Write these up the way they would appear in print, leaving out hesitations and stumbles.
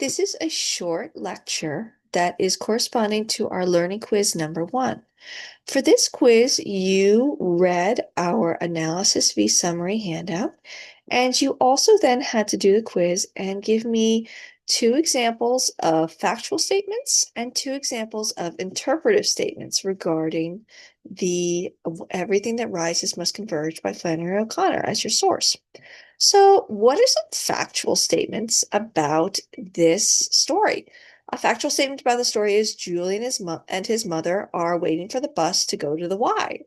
This is a short lecture that is corresponding to our learning quiz number 1. For this quiz, you read our analysis v summary handout, and you also then had to do the quiz and give me 2 examples of factual statements and 2 examples of interpretive statements regarding the everything that rises must converge by Flannery O'Connor as your source. So, what are some factual statements about this story? A factual statement about the story is Julie and his mother are waiting for the bus to go to the Y.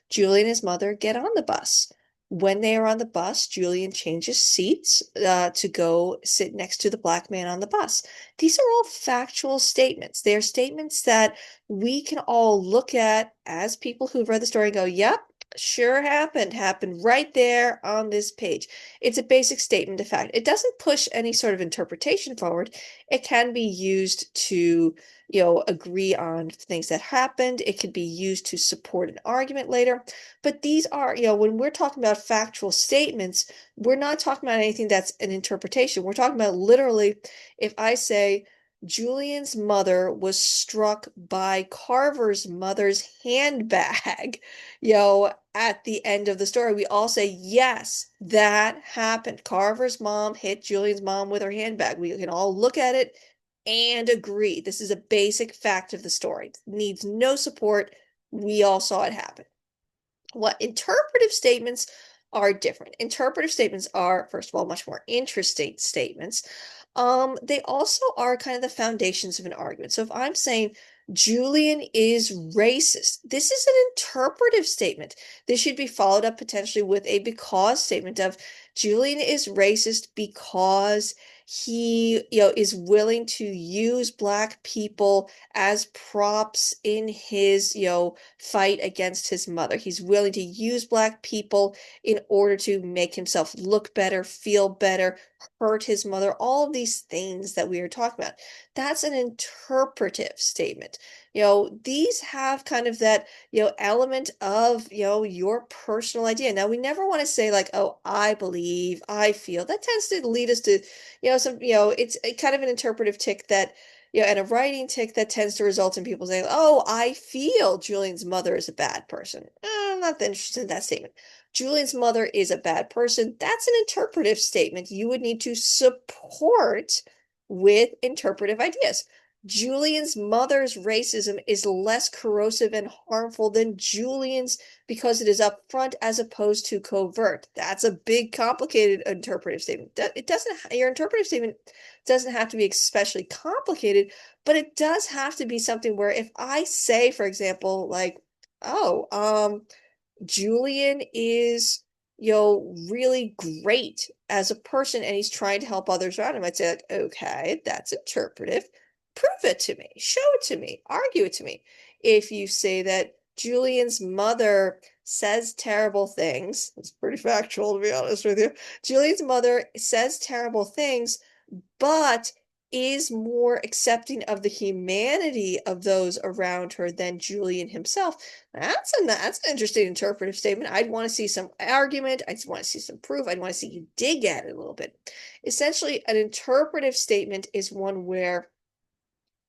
Julie and his mother get on the bus. When they are on the bus, Julian changes seats to go sit next to the black man on the bus. These are all factual statements. They are statements that we can all look at as people who've read the story and go, yep, sure happened right there on this page. It's a basic statement of fact. It doesn't push any sort of interpretation forward. It can be used to, agree on things that happened. It can be used to support an argument later. But these are, when we're talking about factual statements, we're not talking about anything that's an interpretation. We're talking about literally, if I say, Julian's mother was struck by Carver's mother's handbag, at the end of the story, we all say, yes, that happened. Carver's mom hit Julian's mom with her handbag. We can all look at it and agree. This is a basic fact of the story. It needs no support. We all saw it happen. What interpretive statements are different. Interpretive statements are, first of all, much more interesting statements. They also are kind of the foundations of an argument. So if I'm saying Julian is racist, this is an interpretive statement. This should be followed up potentially with a because statement of Julian is racist because he, is willing to use black people as props in his, fight against his mother. He's willing to use black people in order to make himself look better, feel better, hurt his mother, all of these things that we are talking about. That's an interpretive statement. These have kind of that, element of, your personal idea. Now, we never want to say like, oh, I believe, I feel. That tends to lead us to, it's a kind of an interpretive tick that, and a writing tick that tends to result in people saying, oh, I feel Julian's mother is a bad person. I'm not that interested in that statement. Julian's mother is a bad person. That's an interpretive statement you would need to support with interpretive ideas. Julian's mother's racism is less corrosive and harmful than Julian's because it is upfront as opposed to covert. That's a big, complicated interpretive statement. Your interpretive statement doesn't have to be especially complicated, but it does have to be something where if I say, for example, like, oh, Julian is, really great as a person and he's trying to help others around him. I'd say, like, okay, that's interpretive. Prove it to me, show it to me, argue it to me. If you say that Julian's mother says terrible things, it's pretty factual to be honest with you. Julian's mother says terrible things, but is more accepting of the humanity of those around her than Julian himself. That's an interesting interpretive statement. I'd want to see some argument. I'd want to see some proof. I'd want to see you dig at it a little bit. Essentially, an interpretive statement is one where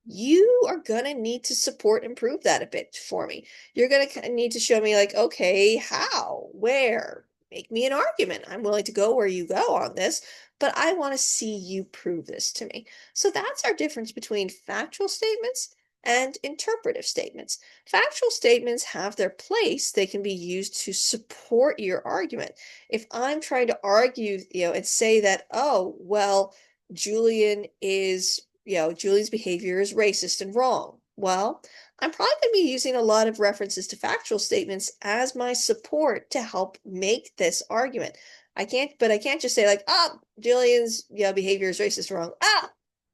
you are going to need to support and prove that a bit for me. You're going to need to show me, like, okay, how, where, make me an argument. I'm willing to go where you go on this, but I want to see you prove this to me. So that's our difference between factual statements and interpretive statements. Factual statements have their place. They can be used to support your argument. If I'm trying to argue, and say that, oh, well, Julian is Julie's behavior is racist and wrong. Well, I'm probably going to be using a lot of references to factual statements as my support to help make this argument. I can't just say like, oh, Julian's behavior is racist and wrong. Ah,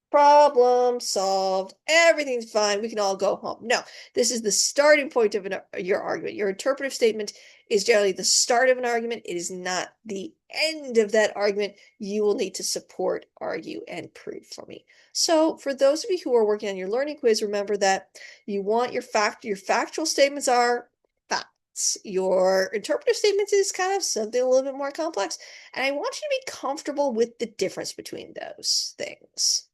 problem solved. Everything's fine. We can all go home. No, this is the starting point of your argument. Your interpretive statement is generally the start of an argument. It is not the end of that argument. You will need to support, argue, and prove for me. So for those of you who are working on your learning quiz, remember that you want your factual statements are facts. Your interpretive statements is kind of something a little bit more complex. And I want you to be comfortable with the difference between those things.